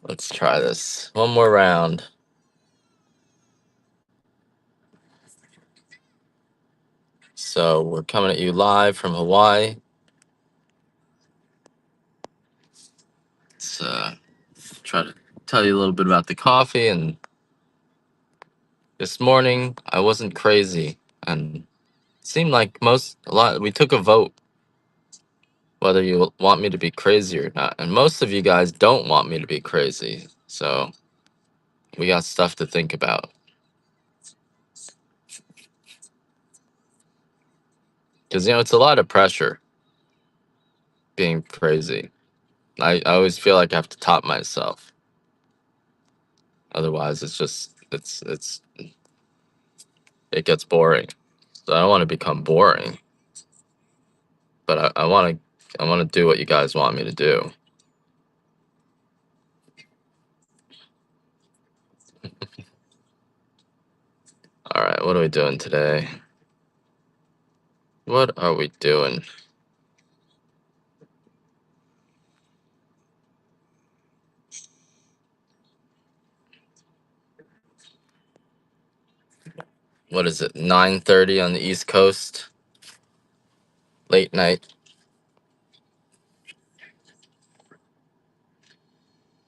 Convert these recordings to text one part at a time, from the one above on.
Let's try this. One more round. So we're coming at you live from Hawaii. Let's try to tell you a little bit about the coffee. And this morning I wasn't crazy, and it seemed like a lot. We took a vote whether you want me to be crazy or not, and most of you guys don't want me to be crazy. So we got stuff to think about because it's a lot of pressure being crazy. I always feel like I have to top myself. Otherwise, it gets boring. So I don't want to become boring, but I want to do what you guys want me to do. All right, what are we doing today? What are we doing? What is it? 9:30 on the East Coast. Late night.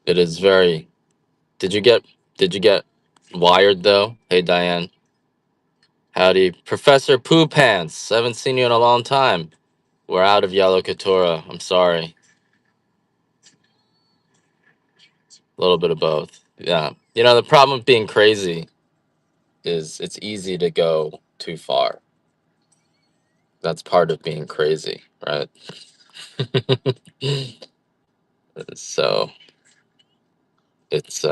It is very. Did you get Did you get wired though? Hey Diane. Howdy, Professor Poo Pants. Haven't seen you in a long time. We're out of Yellow Katora. I'm sorry. A little bit of both. Yeah. The problem with being crazy is it's easy to go too far. That's part of being crazy, right? So it's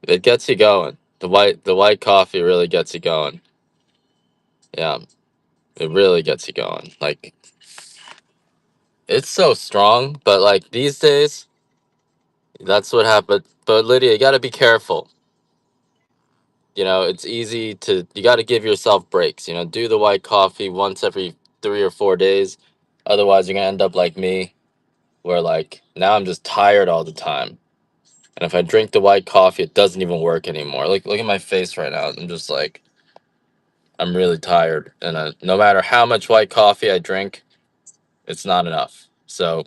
it gets you going. The white coffee really gets you going. Yeah, it really gets you going. Like it's so strong, but like these days, that's what happened. But Lydia, you got to be careful. It's easy to you got to give yourself breaks. Do the white coffee once every 3 or 4 days. Otherwise, you're gonna end up like me, where like now I'm just tired all the time. And if I drink the white coffee, it doesn't even work anymore. Look at my face right now. I'm just like I'm really tired, and no matter how much white coffee I drink, it's not enough. So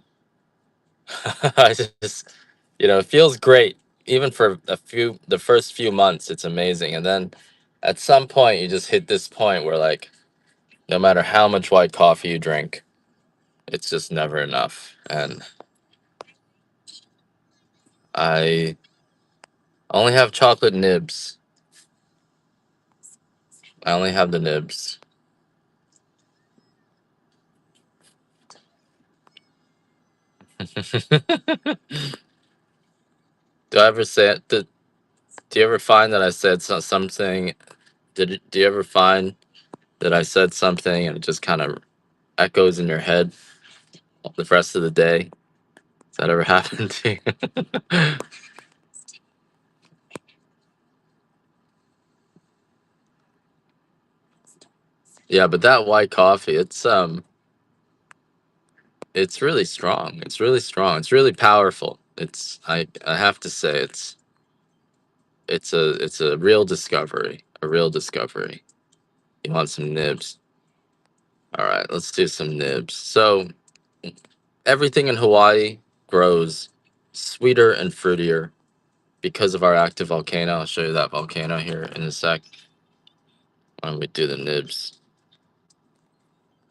I just, it feels great. Even for the first few months, it's amazing, and then at some point, you just hit this point where like no matter how much white coffee you drink, it's just never enough. And I only have chocolate nibs. I only have the nibs. Do I ever say it? Do you ever find that I said something? Do you ever find that I said something and it just kind of echoes in your head the rest of the day? Has that ever happened to you? Yeah, but that white coffee, it's really strong. It's really strong. It's really powerful. I have to say it's a real discovery. A real discovery. You want some nibs? All right, let's do some nibs. So everything in Hawaii grows sweeter and fruitier because of our active volcano. I'll show you that volcano here in a sec. Why don't we do the nibs?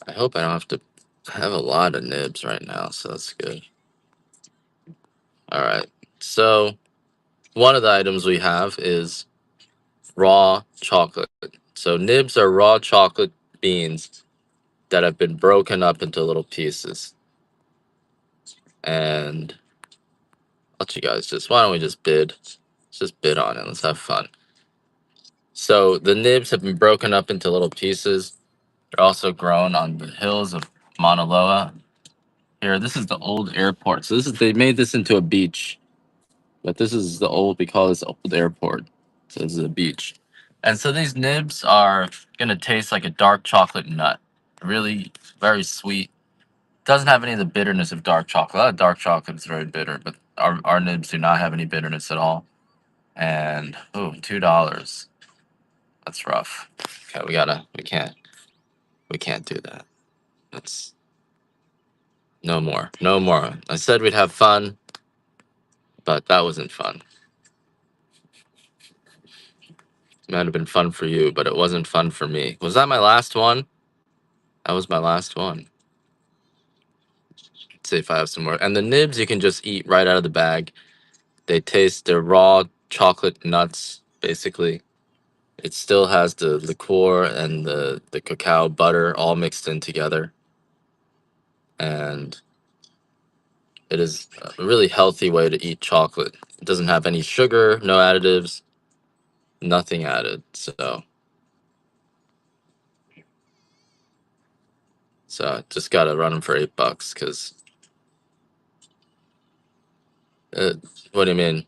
I hope I don't have to have a lot of nibs right now, so that's good. All right. So one of the items we have is raw chocolate. So nibs are raw chocolate beans that have been broken up into little pieces. And I'll let you guys why don't we just bid? Let's just bid on it. Let's have fun. So the nibs have been broken up into little pieces. They're also grown on the hills of Mauna Loa. Here, this is the old airport. So they made this into a beach, but this is we call this old airport. So this is a beach. And so these nibs are gonna taste like a dark chocolate nut. Really very sweet. Doesn't have any of the bitterness of dark chocolate. A lot of dark chocolate is very bitter, but our nibs do not have any bitterness at all. And oh, $2. That's rough. Okay, we can't do that. That's no more. No more. I said we'd have fun, but that wasn't fun. It might have been fun for you, but it wasn't fun for me. Was that my last one? That was my last one. Let's see if I have some more. And the nibs you can just eat right out of the bag. They're raw chocolate nuts, basically. It still has the liqueur and the cacao butter all mixed in together. And it is a really healthy way to eat chocolate. It doesn't have any sugar, no additives, nothing added. So just gotta run them for $8 because what do you mean?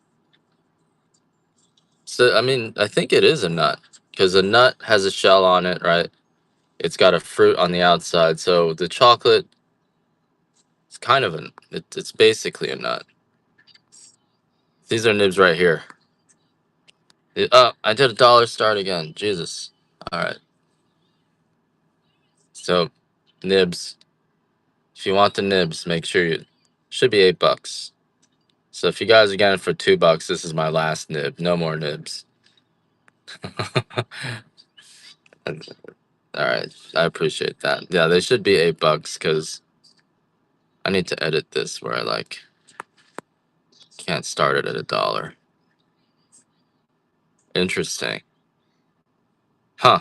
So I mean, I think it is a nut because a nut has a shell on it, right? It's got a fruit on the outside, so the chocolate is kind of it's basically a nut. These are nibs right here. Oh, I did a dollar start again. Jesus. All right. So nibs. If you want the nibs, make sure you should be $8. So if you guys are getting it for $2, this is my last nib. No more nibs. All right, I appreciate that. Yeah, they should be $8 because I need to edit this where I like can't start it at a dollar. Interesting, huh?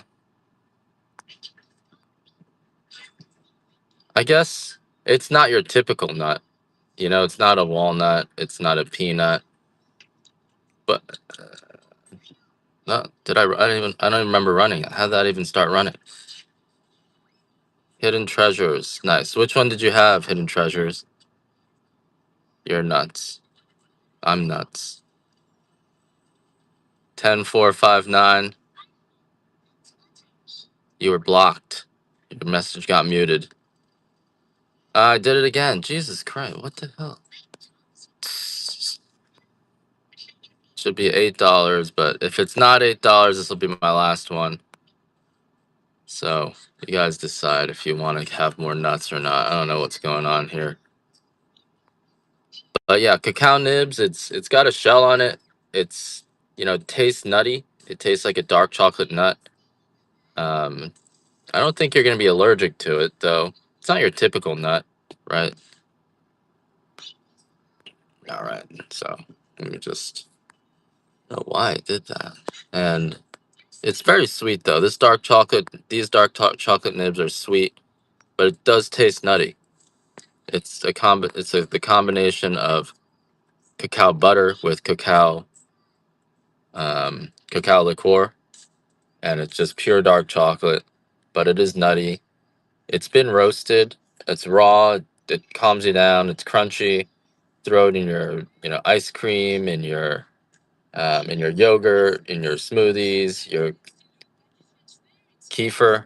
I guess it's not your typical nut. You know, it's not a walnut. It's not a peanut. But no, did I? I don't even remember running it. How did that even start running? Hidden treasures, nice. Which one did you have? Hidden treasures. You're nuts. I'm nuts. 10-4-5-9. You were blocked. Your message got muted. I did it again. Jesus Christ. What the hell? Should be $8, but if it's not $8, this will be my last one. So you guys decide if you want to have more nuts or not. I don't know what's going on here. But yeah, cacao nibs, it's got a shell on it. It's it tastes nutty. It tastes like a dark chocolate nut. Um, I don't think you're gonna be allergic to it though. It's not your typical nut, right? All right. So let me just know why I did that. And it's very sweet though. These chocolate nibs are sweet, but it does taste nutty. The combination of cacao butter with cacao liqueur, and it's just pure dark chocolate, but it is nutty. It's been roasted. It's raw. It calms you down. It's crunchy. Throw it in your ice cream, in your yogurt, in your smoothies, your kefir.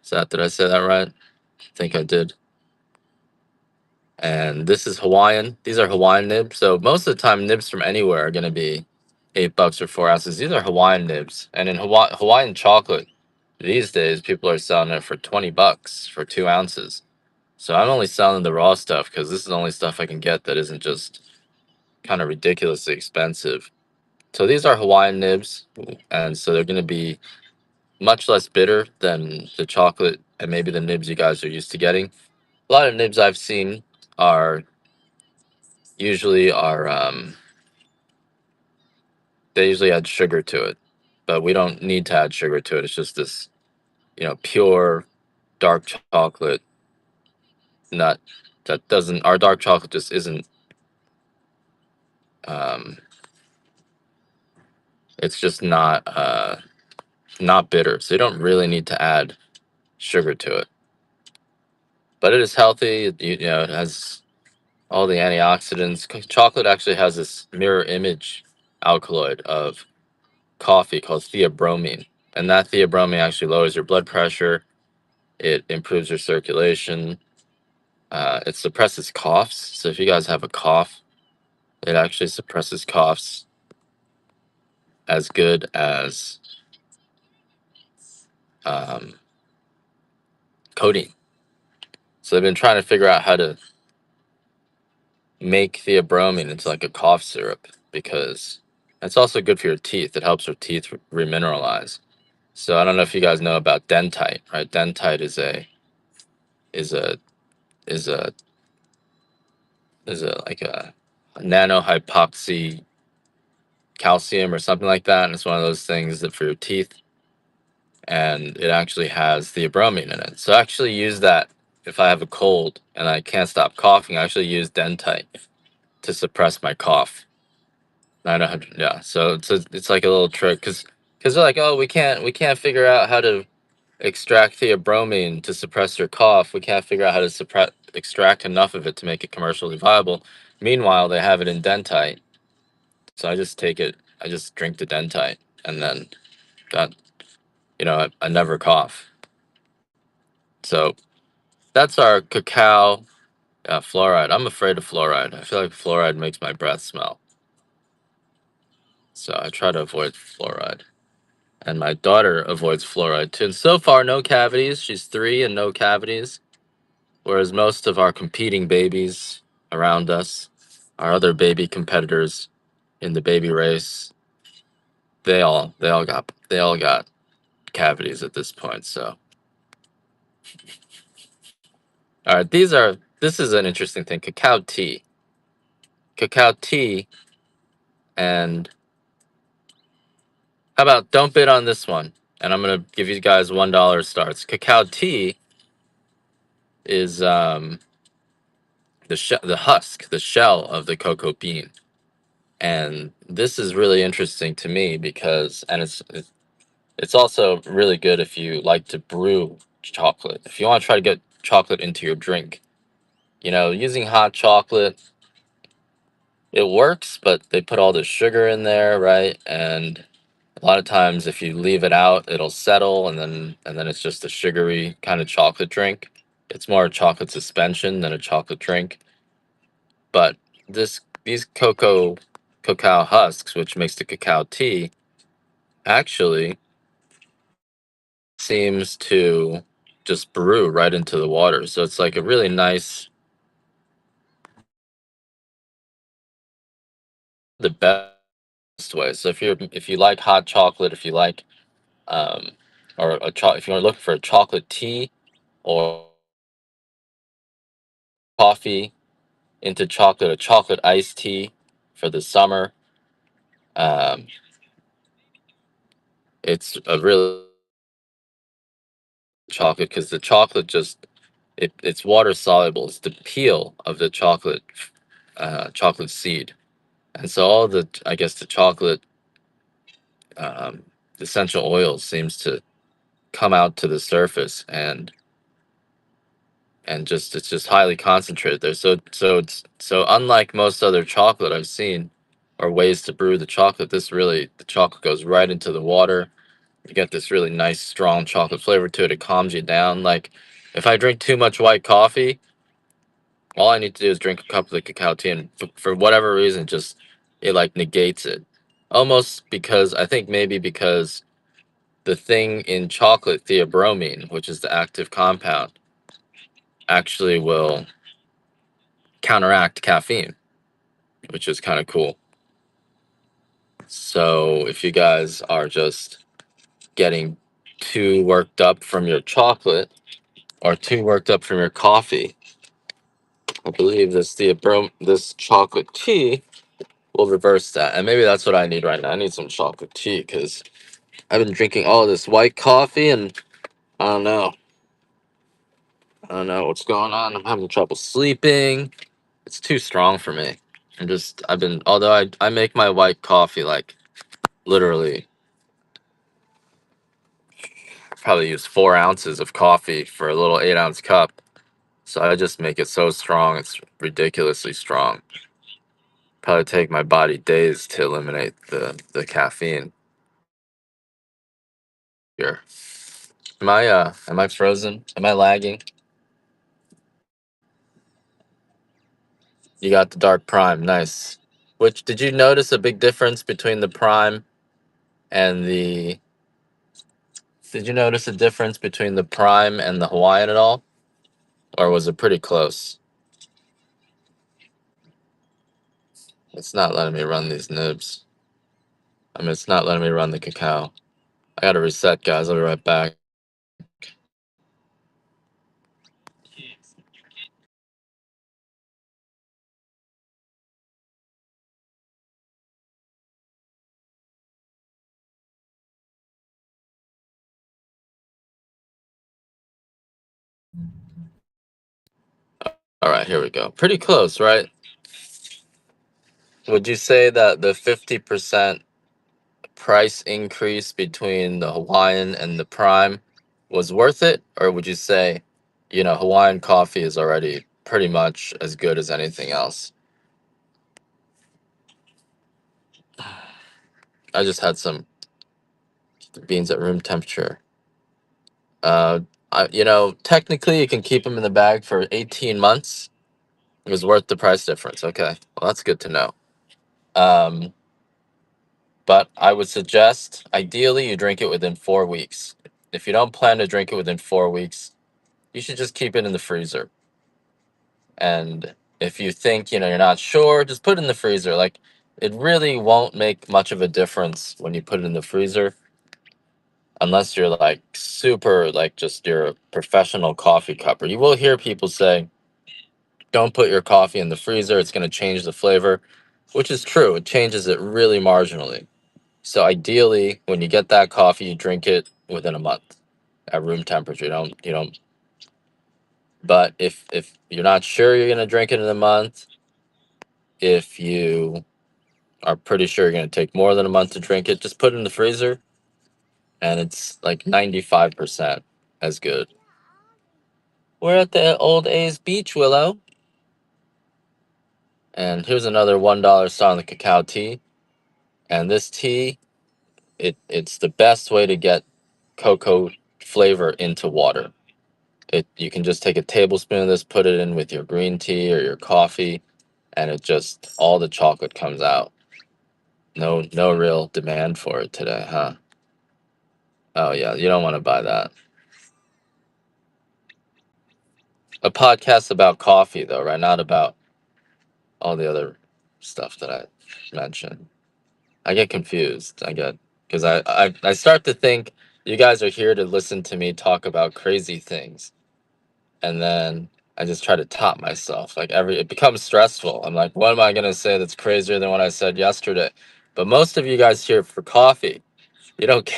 Did I say that right? I think I did. And this is Hawaiian. These are Hawaiian nibs. So most of the time, nibs from anywhere are going to be $8 or 4 ounces. These are Hawaiian nibs, and in Hawaiian chocolate, these days people are selling it for $20 for 2 ounces. So I'm only selling the raw stuff because this is the only stuff I can get that isn't just kind of ridiculously expensive. So these are Hawaiian nibs, and so they're going to be much less bitter than the chocolate and maybe the nibs you guys are used to getting. A lot of nibs I've seen are usually are they usually add sugar to it, but we don't need to add sugar to it. It's just this pure dark chocolate nut that doesn't our dark chocolate just isn't um it's just not bitter, so you don't really need to add sugar to it. But it is healthy. It has all the antioxidants. Chocolate actually has this mirror image alkaloid of coffee called theobromine, and that theobromine actually lowers your blood pressure. It improves your circulation. It suppresses coughs. So if you guys have a cough, it actually suppresses coughs as good as um, codeine. So they've been trying to figure out how to make theobromine into like a cough syrup because it's also good for your teeth. It helps your teeth remineralize. So I don't know if you guys know about dentite, right? Dentite is a is a is a like a nanohypoxy calcium or something like that, and it's one of those things that for your teeth, and it actually has theobromine in it. So I actually use that if I have a cold and I can't stop coughing. I actually use dentite to suppress my cough. 900, yeah. So it's like a little trick because they're like, oh, we can't figure out how to extract theobromine to suppress your cough. We can't figure out how to suppress extract enough of it to make it commercially viable. Meanwhile, they have it in dentite. So I just take it. I just drink the dentite, and then that I never cough. So that's our cacao fluoride. I'm afraid of fluoride. I feel like fluoride makes my breath smell. So I try to avoid fluoride. And my daughter avoids fluoride too. And so far, no cavities. She's 3 and no cavities. Whereas most of our competing babies around us, our other baby competitors in the baby race, they all got cavities at this point. So all right, this is an interesting thing. Cacao tea, and how about don't bid on this one? And I'm gonna give you guys $1 starts. Cacao tea is the husk, the shell of the cocoa bean. And this is really interesting to me because, and it's also really good if you like to brew chocolate. If you want to try to get chocolate into your drink, using hot chocolate, it works, but they put all the sugar in there, right? And a lot of times, if you leave it out, it'll settle, and then it's just a sugary kind of chocolate drink. It's more a chocolate suspension than a chocolate drink. But these cacao husks, which makes the cacao tea, actually seems to just brew right into the water. So it's like a really nice, the best way. So if you like hot chocolate, if you like um if you're looking for a chocolate tea or coffee into chocolate, a chocolate iced tea for the summer, um, it's a really chocolate because the chocolate just it's water soluble. It's the peel of the chocolate seed, and so all the I guess the chocolate um, essential oils seems to come out to the surface and just it's just highly concentrated there. So unlike most other chocolate I've seen or ways to brew the chocolate, the chocolate goes right into the water. You get this really nice strong chocolate flavor to it. It calms you down. Like if I drink too much white coffee, all I need to do is drink a cup of the cacao tea, and for whatever reason, just it like negates it. Almost because I think maybe because the thing in chocolate, theobromine, which is the active compound, actually will counteract caffeine, which is kind of cool. So if you guys are just getting too worked up from your chocolate or too worked up from your coffee, I believe this chocolate tea will reverse that. And maybe that's what I need right now. I need some chocolate tea because I've been drinking all this white coffee and I don't know. I don't know what's going on. I'm having trouble sleeping. It's too strong for me. Although I make my white coffee like literally probably use 4 ounces of coffee for a little 8-ounce cup. So I just make it so strong. It's ridiculously strong. Probably take my body days to eliminate the caffeine here. Am I frozen? Am I lagging? You got the dark prime. Nice. Which did you notice a big difference between the prime and the did you notice a difference between the prime and the Hawaiian at all? Or was it pretty close? It's not letting me run these nibs. I mean, it's not letting me run the cacao. I gotta reset, guys. I'll be right back. All right, here we go. Pretty close, right? Would you say that the 50% price increase between the Hawaiian and the Prime was worth it? Or would you say, Hawaiian coffee is already pretty much as good as anything else? I just had some beans at room temperature. Uh, technically you can keep them in the bag for 18 months. It was worth the price difference. Okay, well, that's good to know. Um, but I would suggest, ideally, you drink it within 4 weeks. If you don't plan to drink it within 4 weeks, you should just keep it in the freezer. And if you think, you're not sure, just put it in the freezer. Like, it really won't make much of a difference when you put it in the freezer, unless you're like super, like, just you're a professional coffee cupper. You will hear people say, don't put your coffee in the freezer, it's going to change the flavor, which is true. It changes it really marginally. So ideally, when you get that coffee, you drink it within a month at room temperature. You don't. But if you're not sure you're gonna drink it in a month, if you are pretty sure you're gonna take more than a month to drink it, just put it in the freezer, and it's like 95% as good. We're at the Old A's Beach, Willow, and here's another $1 star on the cacao tea. And this tea, it's the best way to get cocoa flavor into water. You can just take a tablespoon of this, put it in with your green tea or your coffee, and it just all the chocolate comes out. No real demand for it today, huh? Oh yeah, you don't want to buy that. A podcast about coffee though, right? Not about all the other stuff that I mentioned. I get confused. I get because I start to think you guys are here to listen to me talk about crazy things, and then I just try to top myself. Like it becomes stressful. I'm like, what am I gonna say that's crazier than what I said yesterday? But most of you guys here for coffee, you don't,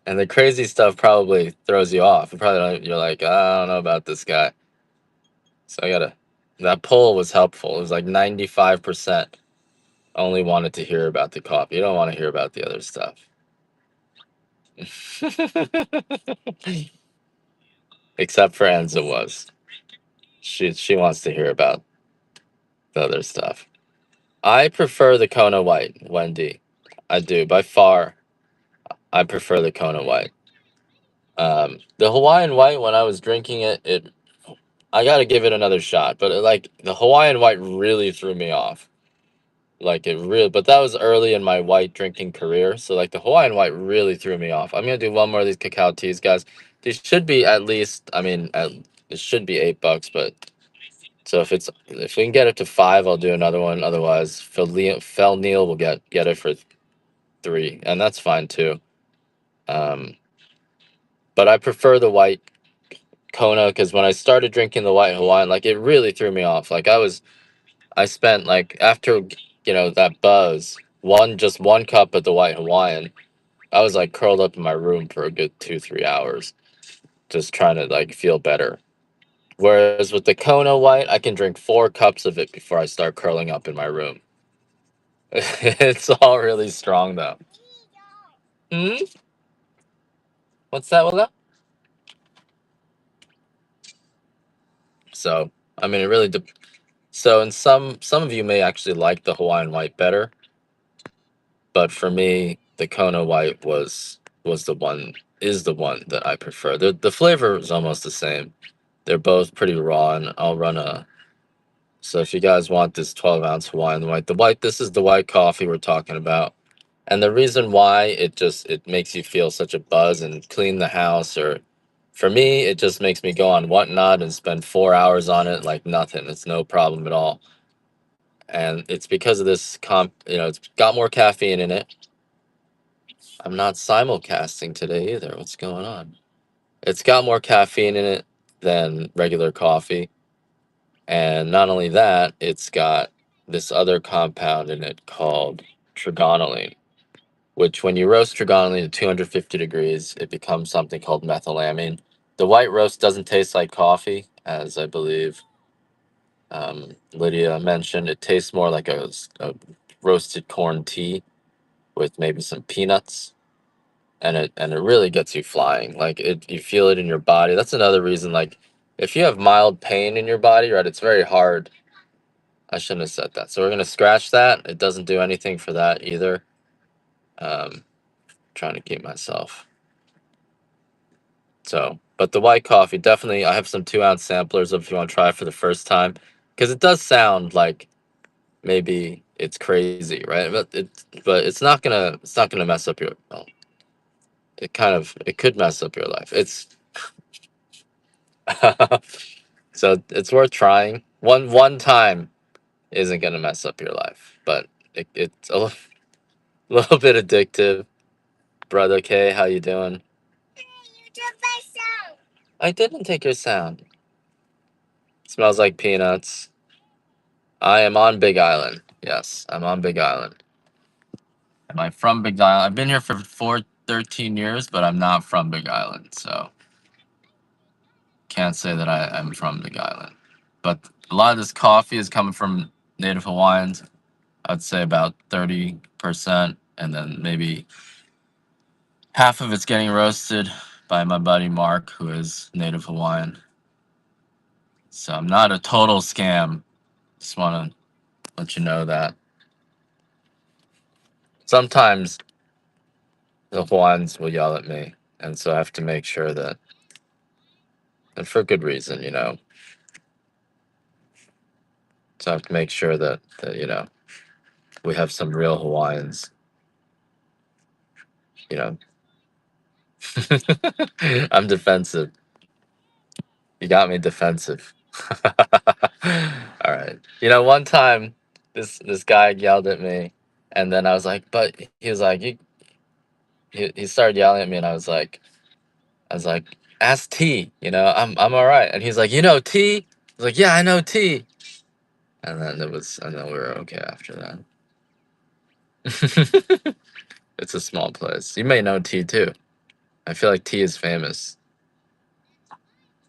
and the crazy stuff probably throws you off. You probably don't, you're like, I don't know about this guy. So I gotta. That poll was helpful. It was like 95% only wanted to hear about the coffee. You don't want to hear about the other stuff. Except for Enza was. She wants to hear about the other stuff. I prefer the Kona White, Wendy. I do. By far, I prefer the Kona White. The Hawaiian White, when I was drinking it I got to give it another shot. But like the Hawaiian White really threw me off. Like it really, but that was early in my white drinking career. So like the Hawaiian White really threw me off. I'm gonna do one more of these cacao teas, guys. These should be at least. I mean, it should be $8, but so if we can get it to 5, I'll do another one. Otherwise, Fel Neil will get it for 3, and that's fine too. Um, but I prefer the white Kona because when I started drinking the white Hawaiian, like it really threw me off. Like I spent like after that buzz, just one cup of the white Hawaiian, I was like curled up in my room for a good 2-3 hours, just trying to like feel better. Whereas with the Kona white, I can drink 4 cups of it before I start curling up in my room. It's all really strong though. Hmm? What's that, Willa? So I mean, it really. So, and some of you may actually like the Hawaiian white better, but for me, the Kona white was the one is the one that I prefer. The flavor is almost the same. They're both pretty raw, and I'll run So if you guys want this 12-ounce Hawaiian white, this is the white coffee we're talking about. And the reason why it makes you feel such a buzz and clean the house, or for me, it just makes me go on Whatnot and spend 4 hours on it like nothing. It's no problem at all. And it's because of this it's got more caffeine in it. I'm not simulcasting today either. What's going on? It's got more caffeine in it than regular coffee. And not only that, it's got this other compound in it called trigonylene, which when you roast trigonylene to 250 degrees, it becomes something called methylamine. The white roast doesn't taste like coffee, as I believe Lydia mentioned. It tastes more like a roasted corn tea with maybe some peanuts, and it really gets you flying. Like you feel it in your body. That's another reason. Like if you have mild pain in your body, right, it's very hard. I shouldn't have said that. So we're gonna scratch that. It doesn't do anything for that either. Um, Trying to keep myself. So, but the white coffee definitely. I have some 2-ounce samplers if you want to try it for the first time, because it does sound like maybe it's crazy, right? But it's not gonna mess up your. Well, it could mess up your life. It's so it's worth trying. One time isn't gonna mess up your life, but it's a little bit addictive. Brother K, how you doing? You took my sound. I didn't take your sound. Smells like peanuts. I am on Big Island. Yes, I'm on Big Island. Am I from Big Island? I've been here for 13 years, but I'm not from Big Island, so can't say that I'm from Big Island. But a lot of this coffee is coming from Native Hawaiians. I'd say about 30%, and then maybe half of it's getting roasted by my buddy Mark, who is Native Hawaiian. So I'm not a total scam. Just want to let you know that. Sometimes the Hawaiians will yell at me, and so I have to make sure that, and for good reason, So I have to make sure that we have some real Hawaiians, you know. I'm defensive. You got me defensive. All right. One time this guy yelled at me, and then I was like, but he was like, he started yelling at me, and I was like, ask T, I'm all right. And he's like, T? I was like, yeah, I know T. And then we were okay after that. It's a small place. You may know T too. I feel like tea is famous.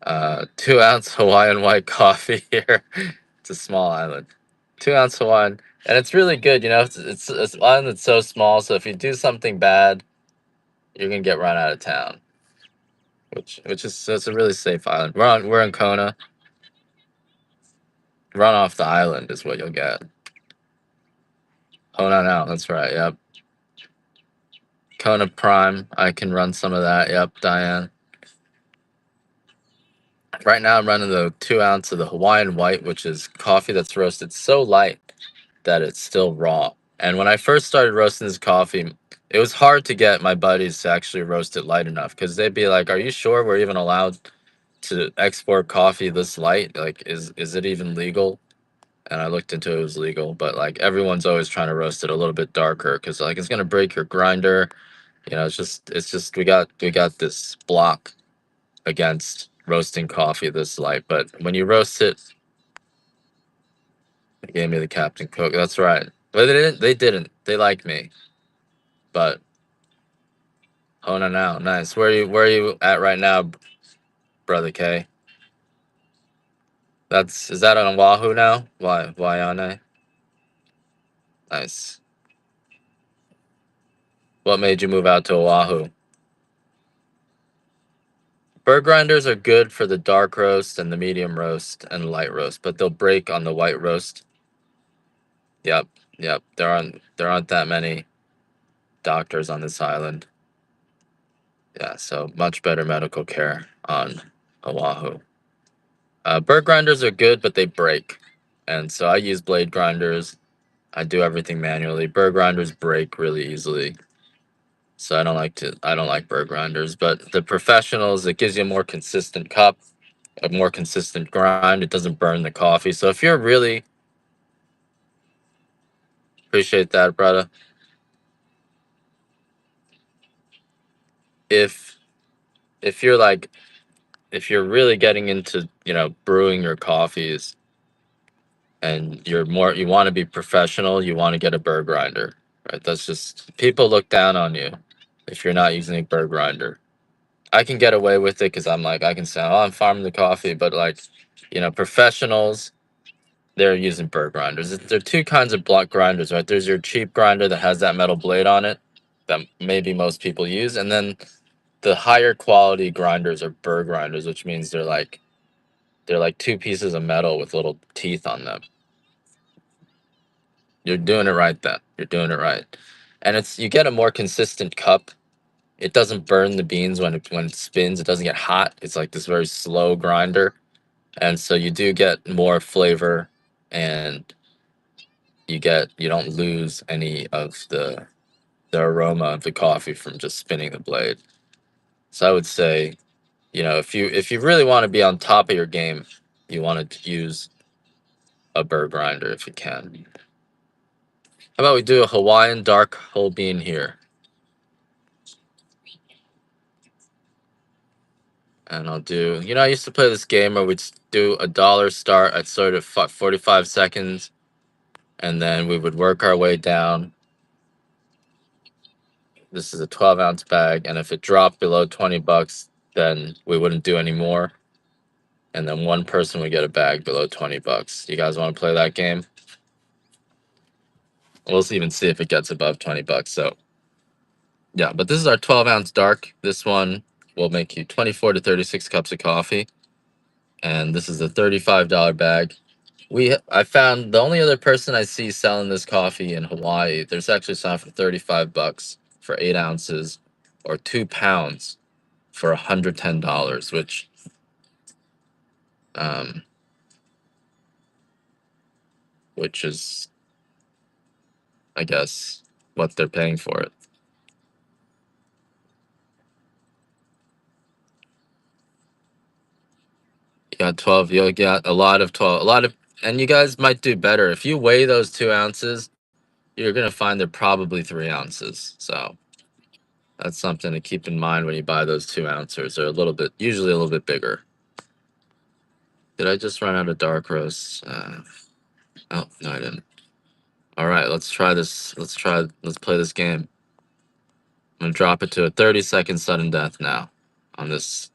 2-ounce Hawaiian white coffee here. It's a small island. 2-ounce Hawaiian, and it's really good. It's an island that's so small. So if you do something bad, you're gonna get run out of town. Which is so it's a really safe island. We're in Kona. Run off the island is what you'll get. Kona now. That's right. Yep. Kona Prime. I can run some of that. Yep, Diane. Right now, I'm running the 2-ounce of the Hawaiian white, which is coffee that's roasted so light that it's still raw. And when I first started roasting this coffee, it was hard to get my buddies to actually roast it light enough, because they'd be like, "Are you sure we're even allowed to export coffee this light? Like, is it even legal?" And I looked into it, it was legal, but like everyone's always trying to roast it a little bit darker because like it's gonna break your grinder. It's just we got this block against roasting coffee this light. But when you roast it, they gave me the Captain Cook. That's right. But they didn't. They didn't. They like me. But oh no, now nice. Where are you at right now, brother K? Is that on Oahu now? Why on I? Nice. What made you move out to Oahu? Bird grinders are good for the dark roast and the medium roast and light roast, but they'll break on the white roast. Yep, yep. There aren't that many doctors on this island. Yeah, so much better medical care on Oahu. Bird grinders are good, but they break. And so I use blade grinders. I do everything manually. Burr grinders break really easily. So I don't like burr grinders, but the professionals, it gives you a more consistent cup, a more consistent grind. It doesn't burn the coffee. So if you're really appreciate that, brother. If if you're like if you're really getting into, brewing your coffees and you want to be professional, you want to get a burr grinder, right? That's just people look down on you if you're not using a burr grinder. I can get away with it because I'm like I can say, oh, I'm farming the coffee, but like, professionals, they're using burr grinders. There are two kinds of block grinders, right? There's your cheap grinder that has that metal blade on it that maybe most people use, and then the higher quality grinders are burr grinders, which means they're like two pieces of metal with little teeth on them. You're doing it right then. You're doing it right. And you get a more consistent cup. It doesn't burn the beans when it spins. It doesn't get hot. It's like this very slow grinder. And so you do get more flavor, and you don't lose any of the aroma of the coffee from just spinning the blade. So I would say, if you really want to be on top of your game, you want to use a burr grinder if you can. How about we do a Hawaiian dark whole bean here? And I'll do, I used to play this game where we'd do a dollar start at sort of 45 seconds, and then we would work our way down. This is a 12-ounce bag, and if it dropped below $20, then we wouldn't do any more. And then one person would get a bag below $20. You guys want to play that game? We'll even see if it gets above $20. So, yeah, but this is our 12-ounce dark. This one will make you 24 to 36 cups of coffee. And this is a $35 bag. I found the only other person I see selling this coffee in Hawaii, there's actually some for $35 for 8 ounces, or 2 pounds for $110, um, which is, I guess, what they're paying for it. You got 12. You'll get a lot of 12. And you guys might do better if you weigh those 2 ounces. You're gonna find they're probably 3 ounces. So that's something to keep in mind when you buy those 2 ounces. They're usually a little bit bigger. Did I just run out of dark roast? Oh, no, I didn't. All right, let's try this. Let's play this game. I'm gonna drop it to a 30-second sudden death now on this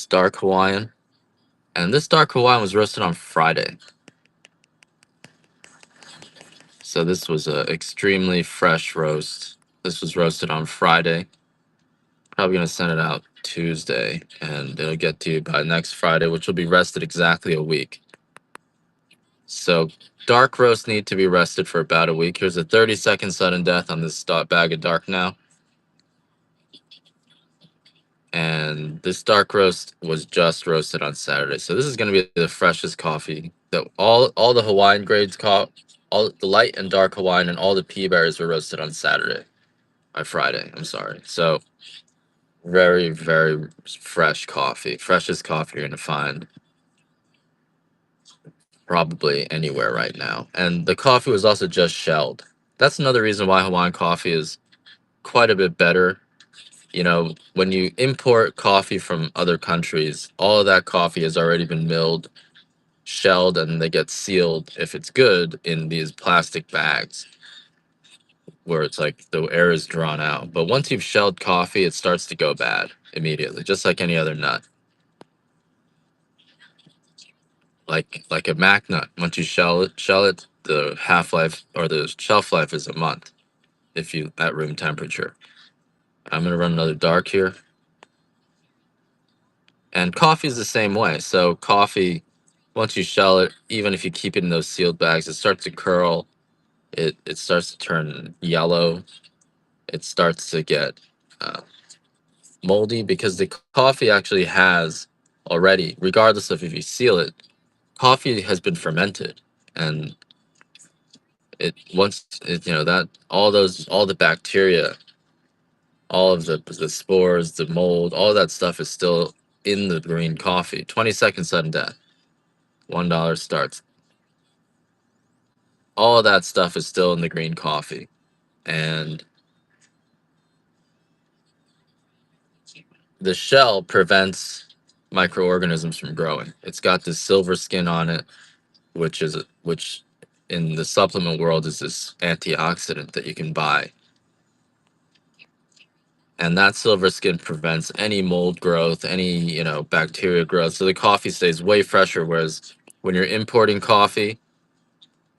dark Hawaiian. And this dark Hawaiian was roasted on Friday. So this was a extremely fresh roast. This was roasted on Friday. Probably gonna send it out Tuesday, and it'll get to you by next Friday, which will be rested exactly a week. So dark roasts need to be rested for about a week. Here's a 30-second sudden death on this bag of dark now. And this dark roast was just roasted on Saturday. So this is going to be the freshest coffee that all the Hawaiian grades all the light and dark Hawaiian and all the pea berries were roasted on Saturday. By Friday, I'm sorry. So very, very fresh coffee. Freshest coffee you're going to find probably anywhere right now. And the coffee was also just shelled. That's another reason why Hawaiian coffee is quite a bit better. When you import coffee from other countries, all of that coffee has already been milled, shelled, and they get sealed, if it's good, in these plastic bags where it's like the air is drawn out. But once you've shelled coffee, it starts to go bad immediately, just like any other nut. Like a Mac nut. Once you shell it, the half life or the shelf life is a month if you at room temperature. I'm gonna run another dark here. And coffee is the same way. So coffee, once you shell it, even if you keep it in those sealed bags, it starts to curl. It starts to turn yellow. It starts to get uh, moldy because the coffee actually has already, regardless of if you seal it, coffee has been fermented, and it once it, that all the bacteria, all of the spores, the mold, all that stuff is still in the green coffee. 20 second sudden death. $1 starts. All of that stuff is still in the green coffee, and the shell prevents microorganisms from growing. It's got this silver skin on it, which in the supplement world is this antioxidant that you can buy, and that silver skin prevents any mold growth, any bacteria growth. So the coffee stays way fresher. Whereas when you're importing coffee,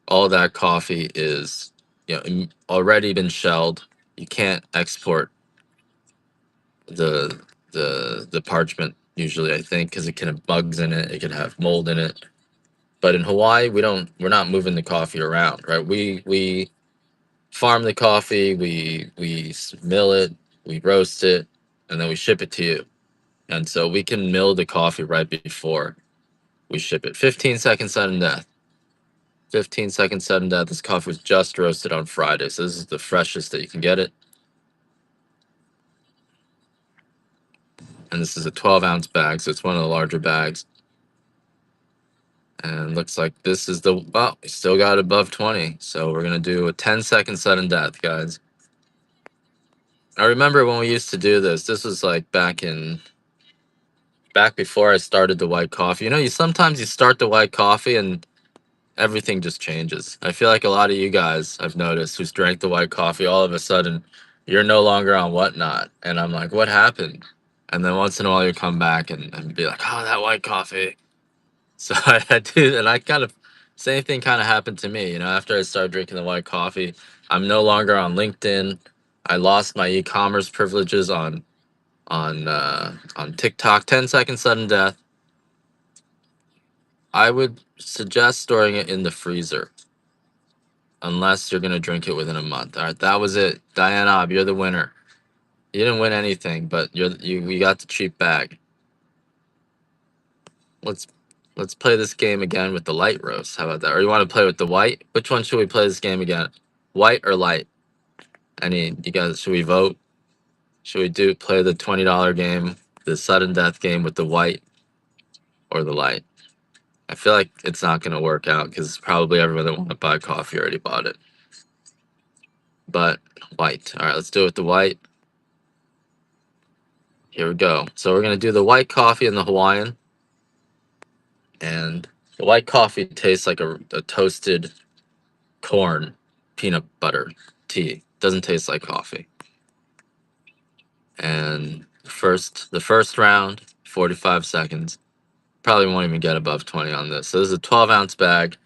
all that coffee is already been shelled. You can't export the the parchment usually, I think, because it can have bugs in it. It can have mold in it. But in Hawaii, we're not moving the coffee around, right? We farm the coffee, we mill it, we roast it, and then we ship it to you. And so we can mill the coffee right before we ship it. 15 second sudden death. 15 second sudden death. This coffee was just roasted on Friday, so this is the freshest that you can get it. And this is a 12-ounce bag, so it's one of the larger bags. And looks like this is the, well, we still got above 20. So we're going to do a 10 second sudden death, guys. I remember when we used to do this. This was like back before I started the white coffee. You sometimes you start the white coffee and everything just changes. I feel like a lot of you guys I've noticed who's drank the white coffee, all of a sudden you're no longer on whatnot. And I'm like, what happened? And then once in a while you come back and be like, oh, that white coffee. So I do, and I kind of, same thing kind of happened to me. After I started drinking the white coffee, I'm no longer on LinkedIn. I lost my e-commerce privileges on TikTok. 10 second sudden death. I would suggest storing it in the freezer unless you're gonna drink it within a month. All right, that was it. Diane Ob, you're the winner. You didn't win anything, but we got the cheap bag. Let's let's play this game again with the light roast. How about that? Or you want to play with the white? Which one should we play this game again? White or light? You guys, should we vote? Should we play the $20 game, the sudden death game with the white or the light? I feel like it's not gonna work out because probably everyone that want to buy coffee already bought it. But white. All right, let's do it with the white. Here we go. So we're gonna do the white coffee and the Hawaiian. And the white coffee tastes like a toasted corn peanut butter tea. Doesn't taste like coffee. And the first round, 45 seconds. Probably won't even get above 20 on this. So this is a 12-ounce bag.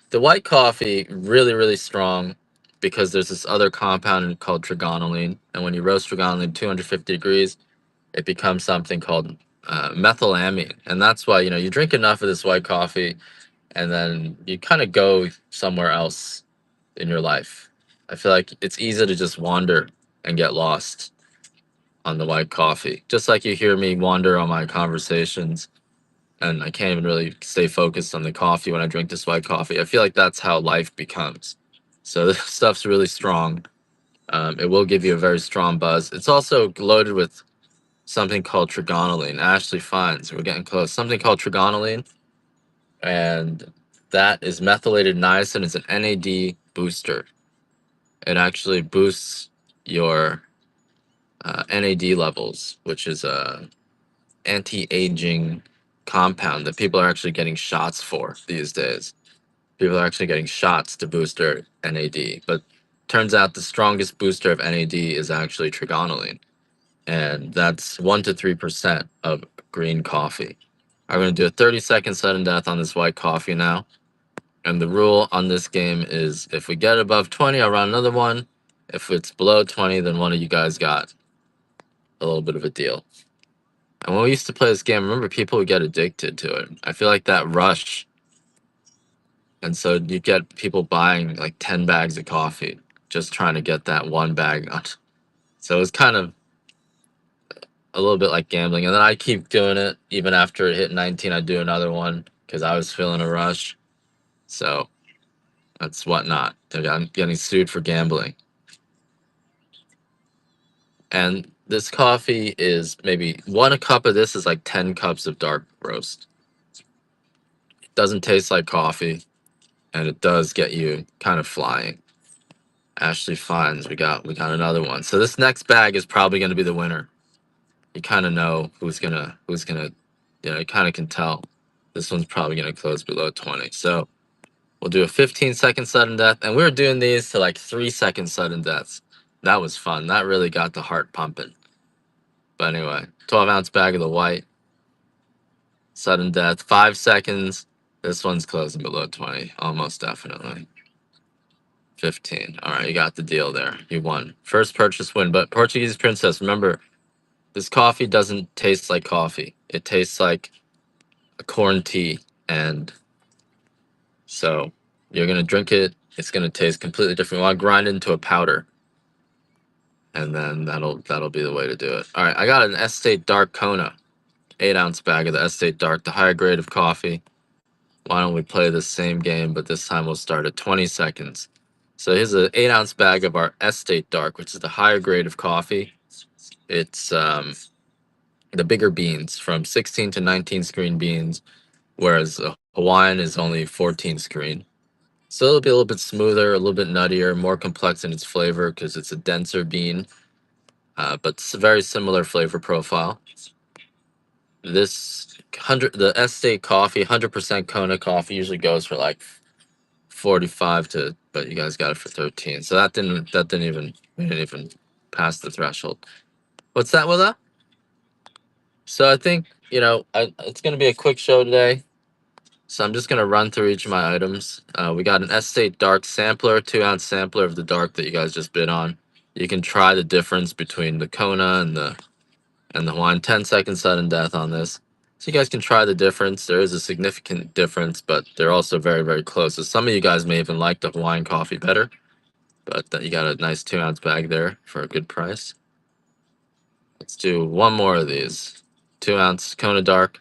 The white coffee, really, really strong because there's this other compound called trigonylene. And when you roast trigonylene 250 degrees, it becomes something called methylamine. And that's why, you drink enough of this white coffee and then you kind of go somewhere else in your life. I feel like it's easy to just wander and get lost on the white coffee. Just like you hear me wander on my conversations and I can't even really stay focused on the coffee when I drink this white coffee. I feel like that's how life becomes. So this stuff's really strong. It will give you a very strong buzz. It's also loaded with something called trigonylene. Ashley finds we're getting close. Something called trigonylene, and that is methylated niacin. It's an NAD booster. It actually boosts your NAD levels, which is a anti-aging compound that people are actually getting shots for these days. People are actually getting shots to boost their NAD, but turns out the strongest booster of NAD is actually trigonylene, and that's 1 to 3% of green coffee. I'm going to do a 30-second sudden death on this white coffee now. And the rule on this game is if we get above 20, I'll run another one. If it's below 20, then one of you guys got a little bit of a deal. And when we used to play this game, remember people would get addicted to it. I feel like that rush. And so you get people buying like 10 bags of coffee just trying to get that one bag out. So it's kind of a little bit like gambling. And then I keep doing it. Even after it hit 19, I do another one. because I was feeling a rush. So that's whatnot. I'm getting sued for gambling. And this coffee is maybe one cup of this is like 10 cups of dark roast. It doesn't taste like coffee, and it does get you kind of flying. Ashley finds we got another one. So this next bag is probably going to be the winner. You kind of know who's gonna, you kind of can tell. This one's probably going to close below 20. So we'll do a 15-second sudden death, and we were doing these to like 3-second sudden deaths. That was fun. That really got the heart pumping. But anyway, 12-ounce bag of the white. Sudden death, 5 seconds. This one's closing below 20, almost definitely. 15. All right, you got the deal there. You won. First purchase win. But Portuguese Princess, remember, this coffee doesn't taste like coffee. It tastes like a corn tea. And so you're going to drink it. It's going to taste completely different. You want to grind it into a powder. And then that'll be the way to do it. All right, I got an Estate Dark Kona. 8-ounce bag of the Estate Dark, the higher grade of coffee. Why don't we play the same game, but this time we'll start at 20 seconds. So here's an 8-ounce bag of our Estate Dark, which is the higher grade of coffee. It's the bigger beans, from 16 to 19 screen beans, whereas a Hawaiian is only 14 screen. So it'll be a little bit smoother, a little bit nuttier, more complex in its flavor because it's a denser bean, but it's a very similar flavor profile. The Estate coffee, 100% Kona coffee, usually goes for like 45 to, but you guys got it for 13. So we didn't even pass the threshold. What's that with that? So I think, it's going to be a quick show today. So I'm just going to run through each of my items. We got an Estate Dark sampler, 2-ounce sampler of the dark that you guys just bid on. You can try the difference between the Kona and the Hawaiian. 10-second sudden death on this. So you guys can try the difference. There is a significant difference, but they're also very, very close. So some of you guys may even like the Hawaiian coffee better, but you got a nice 2-ounce bag there for a good price. Let's do one more of these. 2-ounce Kona Dark.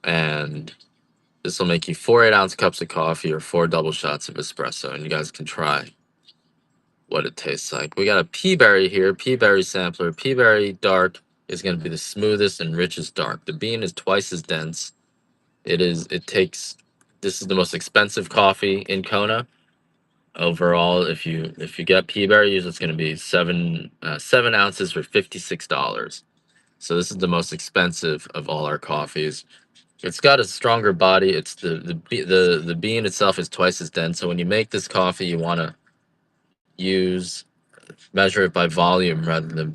And this will make you 4 8-ounce cups of coffee or 4 double shots of espresso, and you guys can try what it tastes like. We got a Peaberry here, Peaberry sampler. Peaberry Dark is going to be the smoothest and richest dark. The bean is twice as dense. This is the most expensive coffee in Kona. Overall, if you get Peaberry, usually it's going to be 7 ounces for $56. So this is the most expensive of all our coffees. It's got a stronger body. It's the bean itself is twice as dense. So when you make this coffee, you want to use measure it by volume rather than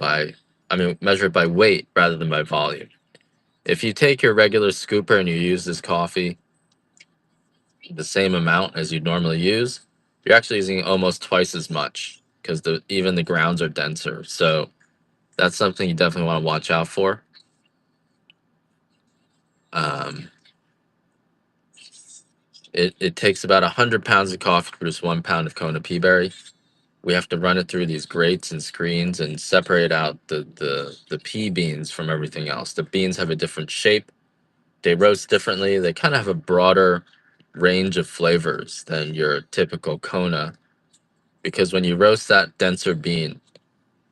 measure it by weight rather than by volume. If you take your regular scooper and you use this coffee the same amount as you'd normally use, you're actually using almost twice as much because even the grounds are denser. So that's something you definitely want to watch out for. Um, it takes about 100 pounds of coffee to produce 1 pound of Kona Peaberry. We have to run it through these grates and screens and separate out the pea beans from everything else. The beans have a different shape. They roast differently. They kind of have a broader range of flavors than your typical Kona, because when you roast that denser bean,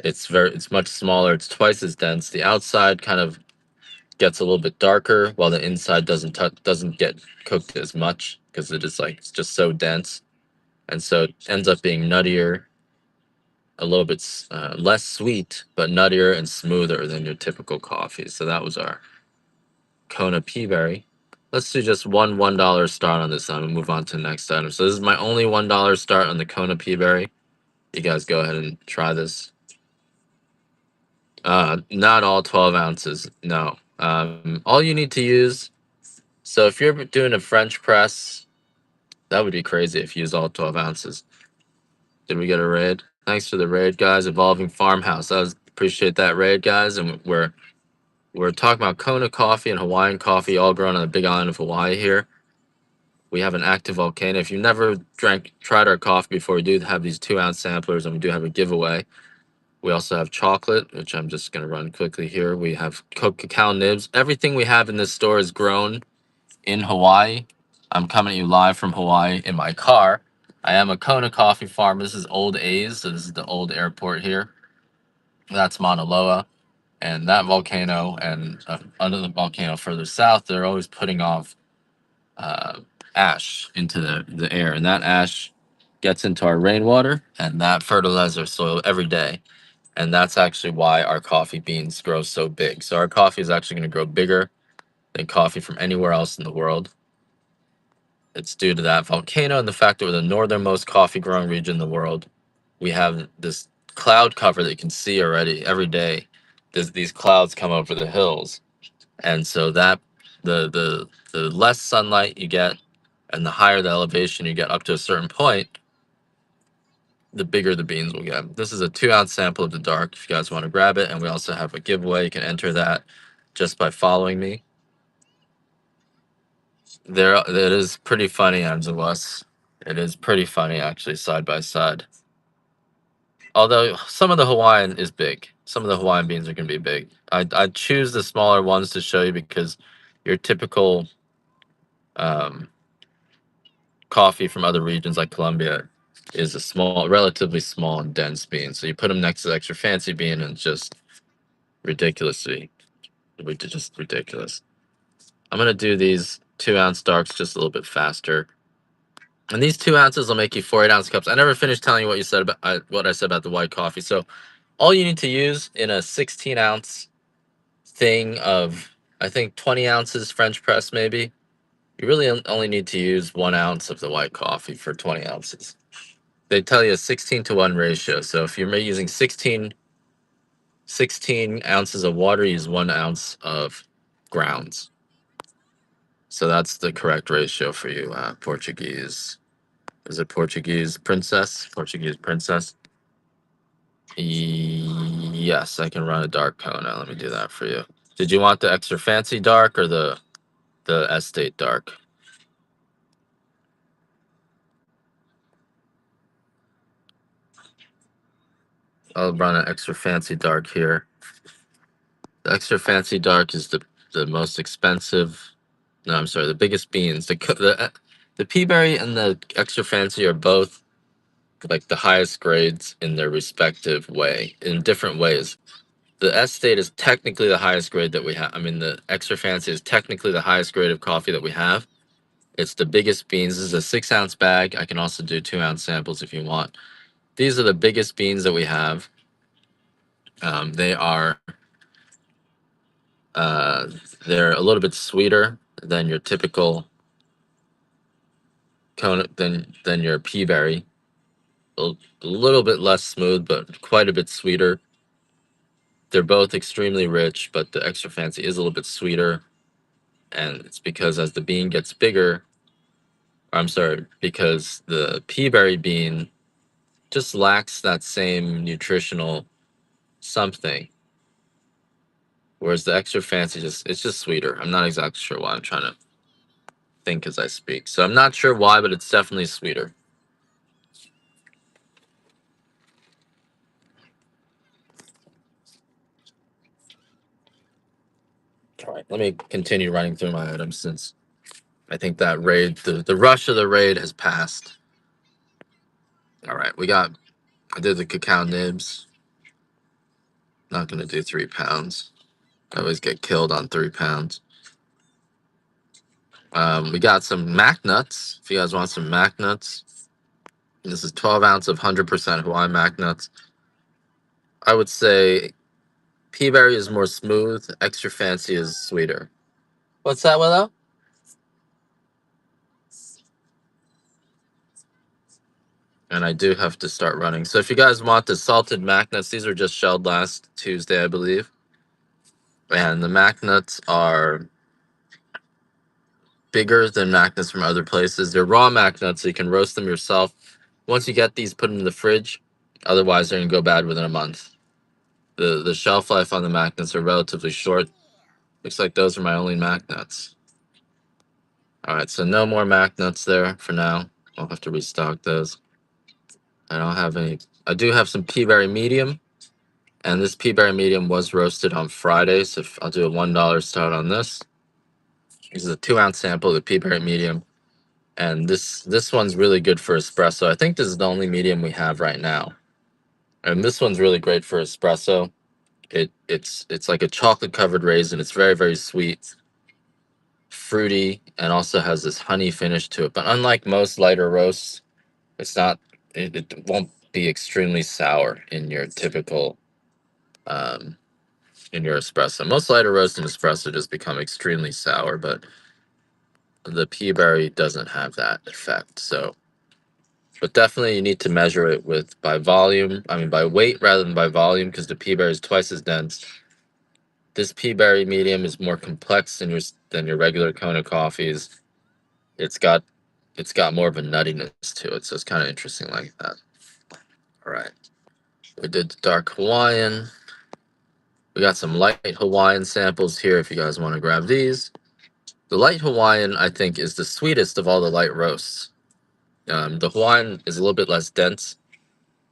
it's much smaller. It's twice as dense. The outside kind of gets a little bit darker, while the inside doesn't get cooked as much because it's just so dense, and so it ends up being nuttier, a little bit less sweet, but nuttier and smoother than your typical coffee. So that was our Kona Peaberry. Let's do just $1 start on this item and move on to the next item. So this is my only $1 start on the Kona Peaberry. You guys go ahead and try this. Not all 12 ounces, no. All you need to use, so if you're doing a French press, that would be crazy if you use all 12 ounces. Did we get a raid? Thanks for the raid, guys. Evolving Farmhouse. Appreciate that raid, guys. And we're talking about Kona coffee and Hawaiian coffee, all grown on the big island of Hawaii here. We have an active volcano. If you've never tried our coffee before, we do have these 2-ounce samplers, and we do have a giveaway. We also have chocolate, which I'm just going to run quickly here. We have cacao nibs. Everything we have in this store is grown in Hawaii. I'm coming to you live from Hawaii in my car. I am a Kona coffee farm. This is Old A's, so this is the old airport here. That's Mauna Loa, and that volcano, and under the volcano further south, they're always putting off uh, ash into the air, and that ash gets into our rainwater, and that fertilizes our soil every day. And that's actually why our coffee beans grow so big. So our coffee is actually going to grow bigger than coffee from anywhere else in the world. It's due to that volcano and the fact that we're the northernmost coffee growing region in the world. We have this cloud cover that you can see already every day. These clouds come over the hills, and so that the less sunlight you get, and the higher the elevation you get up to a certain point, the bigger the beans will get. This is a 2-ounce sample of the dark. If you guys want to grab it, and we also have a giveaway. You can enter that just by following me. There, it is pretty funny, Angeles. It is pretty funny, actually, side by side. Although some of the Hawaiian is big. Some of the Hawaiian beans are going to be big. I choose the smaller ones to show you because your typical um, coffee from other regions like Colombia is a small, relatively small and dense bean. So you put them next to the extra fancy bean, and it's just just ridiculous. I'm going to do these 2-ounce darks just a little bit faster. And these 2 ounces will make you 4 8-ounce cups. I never finished telling you what you said about what I said about the white coffee. So all you need to use in a 16-ounce thing of, I think, 20 ounces French press, maybe. You really only need to use 1 ounce of the white coffee for 20 ounces. They tell you a 16-to-1 ratio. So if you're using 16 ounces of water, use 1 ounce of grounds. So that's the correct ratio for you, Portuguese. Is it Portuguese princess? Portuguese princess? Yes, I can run a dark Kona. Let me do that for you. Did you want the extra fancy dark or the estate dark? I'll run an extra fancy dark here. The extra fancy dark is the most expensive. No, I'm sorry, the biggest beans. The pea berry and the extra fancy are both like the highest grades in their respective way, in different ways. The estate is technically the highest grade that we have. I mean, the extra fancy is technically the highest grade of coffee that we have. It's the biggest beans. This is a 6-ounce bag. I can also do 2-ounce samples if you want. These are the biggest beans that we have. They are uh, they're a little bit sweeter than your typical Kona, than your pea berry. A little bit less smooth, but quite a bit sweeter. They're both extremely rich, but the extra fancy is a little bit sweeter, and it's because as the bean gets bigger, I'm sorry, because the pea berry bean just lacks that same nutritional something, whereas the extra fancy it's just sweeter. I'm not exactly sure why. I'm trying to think as I speak, so I'm not sure why, but it's definitely sweeter. All right, let me continue running through my items since I think that the rush of the raid has passed. All right, I did the cacao nibs. Not gonna do 3 pounds. I always get killed on 3 pounds. We got some mac nuts. If you guys want some mac nuts, this is 12 ounce of 100% Hawaiian mac nuts. I would say pea berry is more smooth. Extra fancy is sweeter. What's that, Willow? And I do have to start running. So if you guys want the salted mac nuts, these are just shelled last Tuesday, I believe. And the mac nuts are bigger than mac nuts from other places. They're raw mac nuts, so you can roast them yourself. Once you get these, put them in the fridge. Otherwise, they're gonna go bad within a month. The shelf life on the mac nuts are relatively short. Looks like those are my only mac nuts. All right, so no more mac nuts there for now. I'll have to restock those. I don't have any. I do have some pea berry medium, and this pea berry medium was roasted on Friday, so I'll do a $1 start on this. This is a 2 ounce sample of the pea berry medium, and this one's really good for espresso. I think this is the only medium we have right now, and this one's really great for espresso. It's like a chocolate covered raisin. It's very very sweet, fruity, and also has this honey finish to it. But unlike most lighter roasts, it's not. It won't be extremely sour in your typical um, in your espresso. Most lighter roasts in espresso just become extremely sour, but the pea berry doesn't have that effect. So, but definitely you need to measure it with by volume. I mean by weight rather than by volume, because the pea berry is twice as dense. This pea berry medium is more complex than your regular Kona coffees. It's got it's got more of a nuttiness to it, so it's kind of interesting like that. All right, we did the dark Hawaiian. We got some light Hawaiian samples here if you guys want to grab these. The light Hawaiian, I think, is the sweetest of all the light roasts. The Hawaiian is a little bit less dense,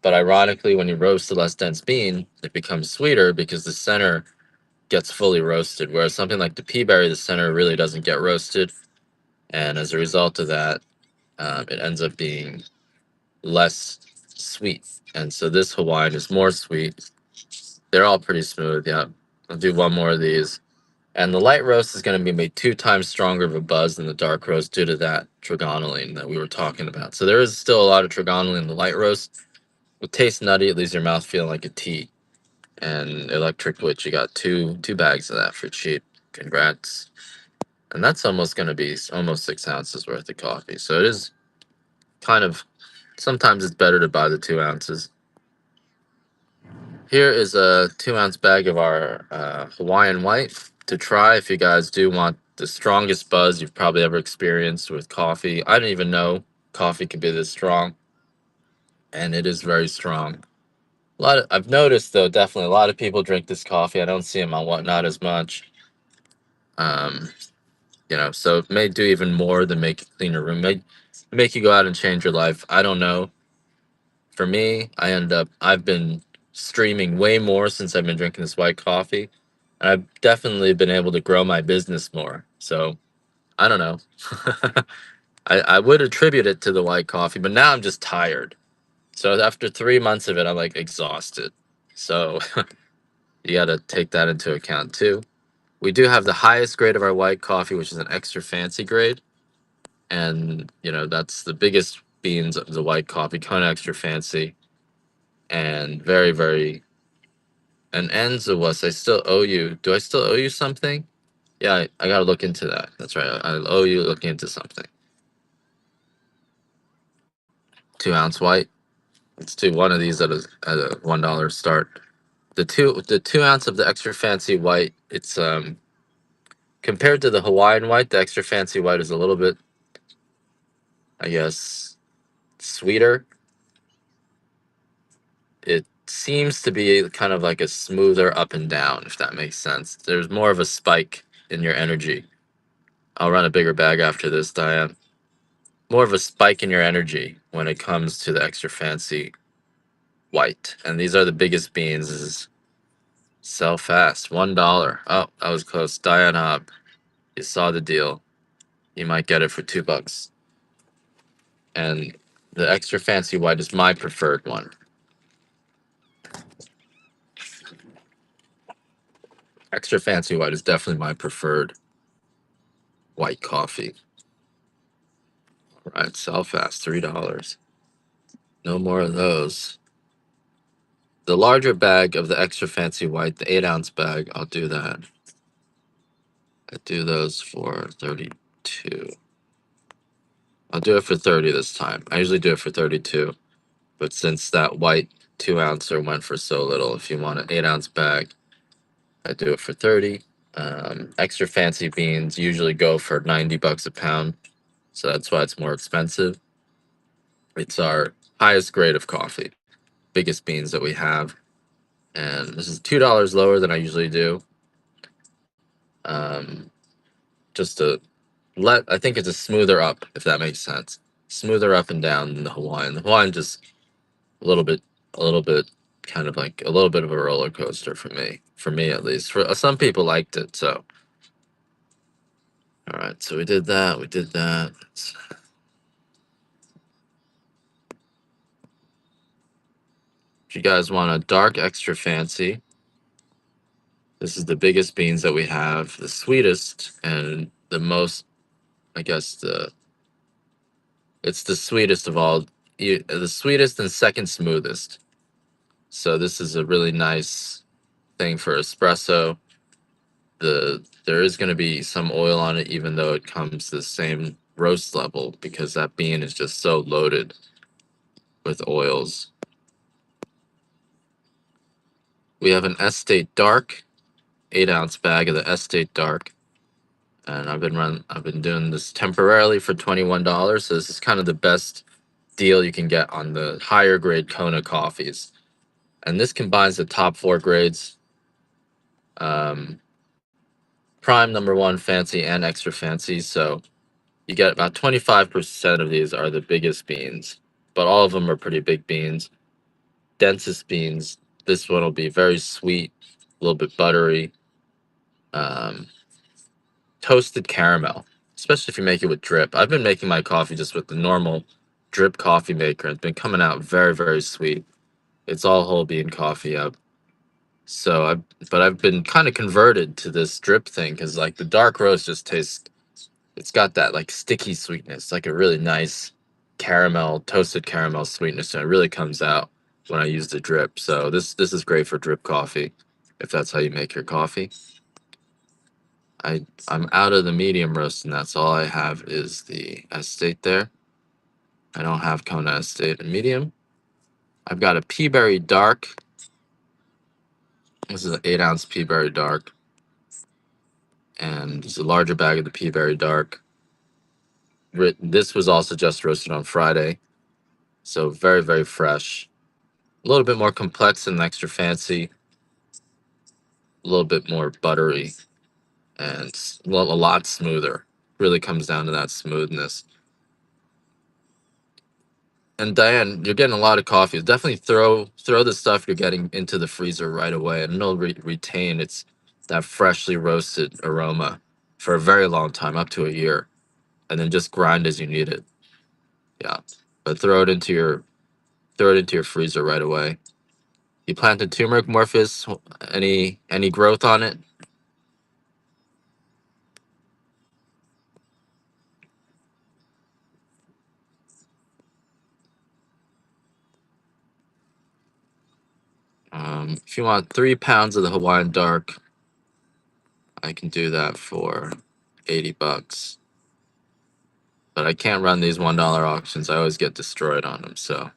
but ironically, when you roast the less dense bean, it becomes sweeter because the center gets fully roasted. Whereas something like the pea berry, the center really doesn't get roasted, and as a result of that, it ends up being less sweet. And so this Hawaiian is more sweet. They're all pretty smooth. Yeah, I'll do one more of these. And the light roast is going to be made 2 times stronger of a buzz than the dark roast due to that trigonylene that we were talking about. So there is still a lot of trigonylene in the light roast. It tastes nutty. It leaves your mouth feeling like a tea. And electric witch, you got two bags of that for cheap. Congrats. And that's almost going to be almost 6 ounces worth of coffee. So it is kind of, sometimes it's better to buy the 2 ounces. Here is a 2 ounce bag of our Hawaiian white to try if you guys do want the strongest buzz you've probably ever experienced with coffee. I didn't even know coffee could be this strong, and it is very strong. I've noticed though, definitely a lot of people drink this coffee. I don't see them on Whatnot as much. Um, so it may do even more than make you clean your room, make you go out and change your life. I don't know. For me, I've been streaming way more since I've been drinking this white coffee, and I've definitely been able to grow my business more. So I don't know. I would attribute it to the white coffee, but now I'm just tired. So after 3 months of it, I'm like exhausted. So you got to take that into account too. We do have the highest grade of our white coffee, which is an extra fancy grade, and that's the biggest beans of the white coffee, Kona extra fancy, and very very. And ends of us, I still owe you. Do I still owe you something? Yeah, I gotta look into that. That's right. I owe you looking into something. 2 ounce white. Let's do one of these at a $1 start. The two ounce of the extra fancy white. It's compared to the Hawaiian white, the extra fancy white is a little bit, I guess, sweeter. It seems to be kind of like a smoother up and down, if that makes sense. There's more of a spike in your energy. I'll run a bigger bag after this, Diane. More of a spike in your energy when it comes to the extra fancy white. And these are the biggest beans. This is sell fast. $1. Oh, I was close. Diane Hobb. You saw the deal. You might get it for $2. And the extra fancy white is my preferred one. Extra fancy white is definitely my preferred white coffee. All right, sell fast. $3. No more of those. The larger bag of the extra fancy white, the 8 ounce bag, I'll do that. I do those for 32. I'll do it for 30 this time. I usually do it for 32. But since that white 2 ouncer went for so little, if you want an 8 ounce bag, I do it for 30. Extra fancy beans usually go for $90 a pound. So that's why it's more expensive. It's our highest grade of coffee, biggest beans that we have. And this is $2 lower than I usually do. Um, just to I think it's a smoother up, if that makes sense. Smoother up and down than the Hawaiian. The Hawaiian just a little bit, kind of like a little bit of a roller coaster for me at least. For some people liked it, so All right, so we did that. We did that. If you guys want a dark extra fancy, this is the biggest beans that we have, the sweetest and the most, I guess it's the sweetest of all, the sweetest and second smoothest. So this is a really nice thing for espresso. There is going to be some oil on it, even though it comes the same roast level, because that bean is just so loaded with oils. We have an Estate Dark, 8-ounce bag of the Estate Dark, and I've been doing this temporarily for $21. So this is kind of the best deal you can get on the higher grade Kona coffees, and this combines the top four grades: um, prime, number one, fancy, and extra fancy. So you get about 25% of these are the biggest beans, but all of them are pretty big beans. Densest beans. This one will be very sweet, a little bit buttery. Um, Toasted caramel, especially if you make it with drip. I've been making my coffee just with the normal drip coffee maker. It's been coming out very, very sweet. It's all whole bean coffee up. So I've been kind of converted to this drip thing because like the dark roast just tastes. It's got that like sticky sweetness, like a really nice caramel, toasted caramel sweetness, and it really comes out when I use the drip. So this is great for drip coffee, if that's how you make your coffee. I'm out of the medium roast, and that's all I have is the estate there. I don't have Kona Estate in medium. I've got a Peaberry Dark. This is an 8-ounce Peaberry Dark, and it's a larger bag of the Peaberry Dark. This was also just roasted on Friday, so very, very fresh. A little bit more complex and extra fancy, a little bit more buttery, and a lot smoother. Really comes down to that smoothness. And Diane, you're getting a lot of coffee. Definitely throw the stuff you're getting into the freezer right away, and it'll retain its that freshly roasted aroma for a very long time, up to a year, and then just grind as you need it. Yeah, but throw it into your freezer right away. You planted turmeric morphus. Any growth on it? If you want 3 pounds of the Hawaiian Dark, I can do that for $80. But I can't run these $1 auctions. I always get destroyed on them. So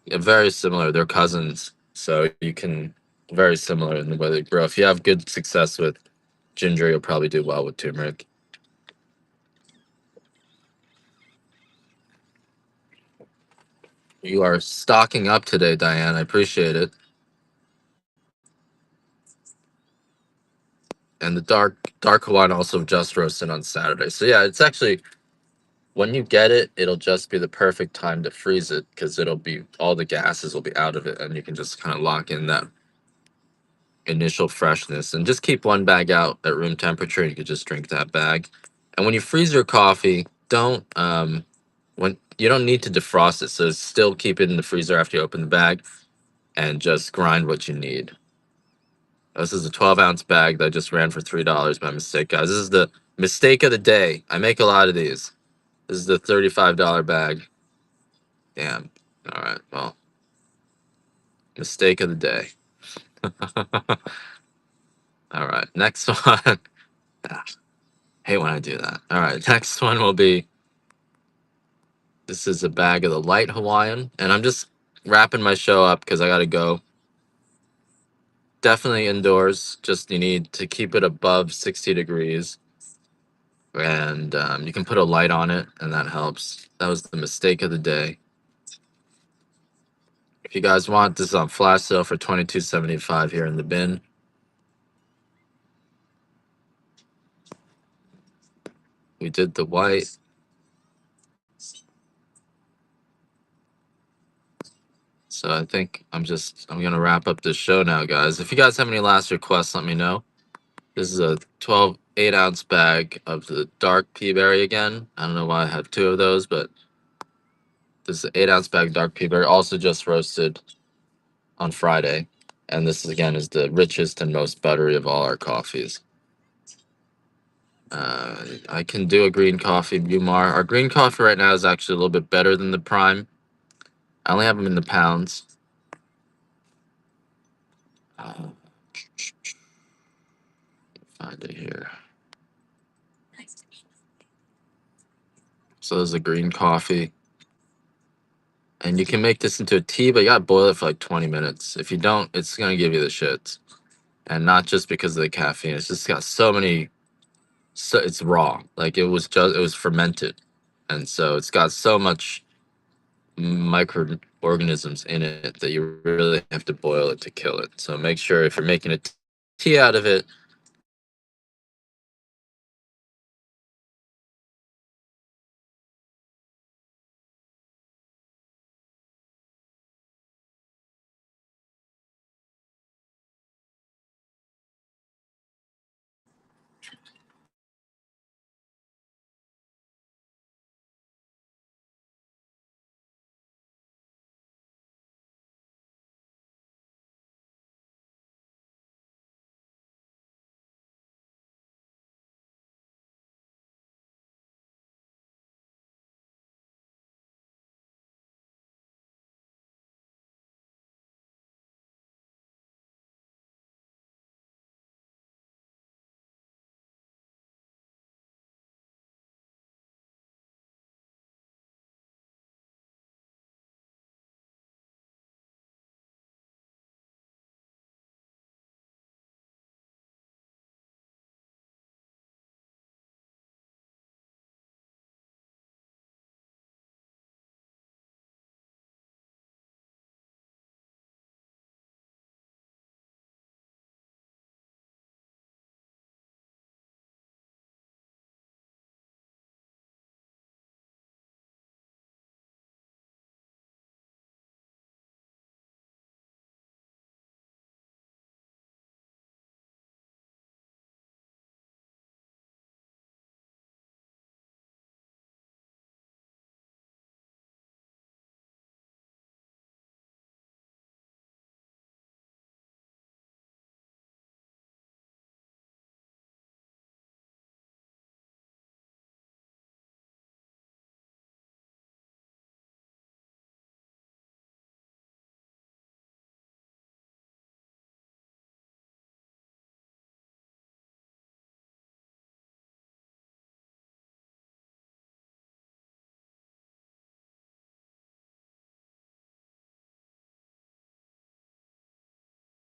yeah, very similar. They're cousins, so you can very similar in the way they grow. If you have good success with ginger, you'll probably do well with turmeric. You are stocking up today, Diane. I appreciate it. And the dark Hawaiian also just roasted on Saturday. So yeah, it's actually when you get it, it'll just be the perfect time to freeze it because it'll be all the gases will be out of it, and you can just kind of lock in that initial freshness. And just keep one bag out at room temperature. You could just drink that bag. And when you freeze your coffee, don't when you don't need to defrost it. So still keep it in the freezer after you open the bag, and just grind what you need. This is a 12-ounce bag that I just ran for $3 by mistake, guys. This is the mistake of the day. I make a lot of these. This is the $35 bag. Damn. All right. Well, mistake of the day. All right. Next one. Ah, hate when I do that. All right. Next one will be this is a bag of the light Hawaiian. And I'm just wrapping my show up because I got to go. Definitely indoors. Just you need to keep it above 60 degrees. And you can put a light on it, and that helps. That was the mistake of the day. If you guys want, this is on flash sale for $22.75 here in the bin. We did the white. So I think I'm gonna wrap up this show now, guys. If you guys have any last requests, let me know. This is a 8-ounce bag of the dark pea berry again. I don't know why I have two of those, but this is 8-ounce bag of dark pea berry, also just roasted on Friday. And this again is the richest and most buttery of all our coffees. I can do a green coffee, Bumar. Our green coffee right now is actually a little bit better than the prime. I only have them in the pounds. Find it here. So there's a green coffee. And you can make this into a tea, but you gotta boil it for like 20 minutes. If you don't, it's gonna give you the shits. And not just because of the caffeine. It's just got so many. So it's raw. Like it was fermented, and so it's got so much microorganisms in it that you really have to boil it to kill it. So make sure if you're making a tea out of it,